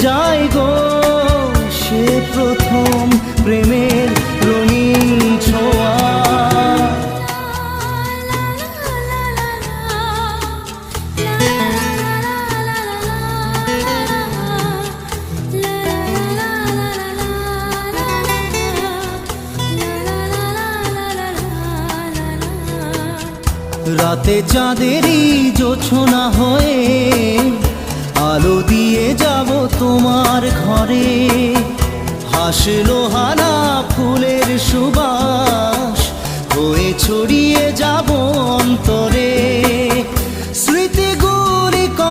যাই গো সে প্রথম প্রেমের রঙিন ছোঁয়া। রাতে চাঁদেরই জোছনা হয়ে আলো দিয়ে যাব তোমার ঘরে। হাসলো হানা ফুলের সুবাস হয়ে ছড়িয়ে যা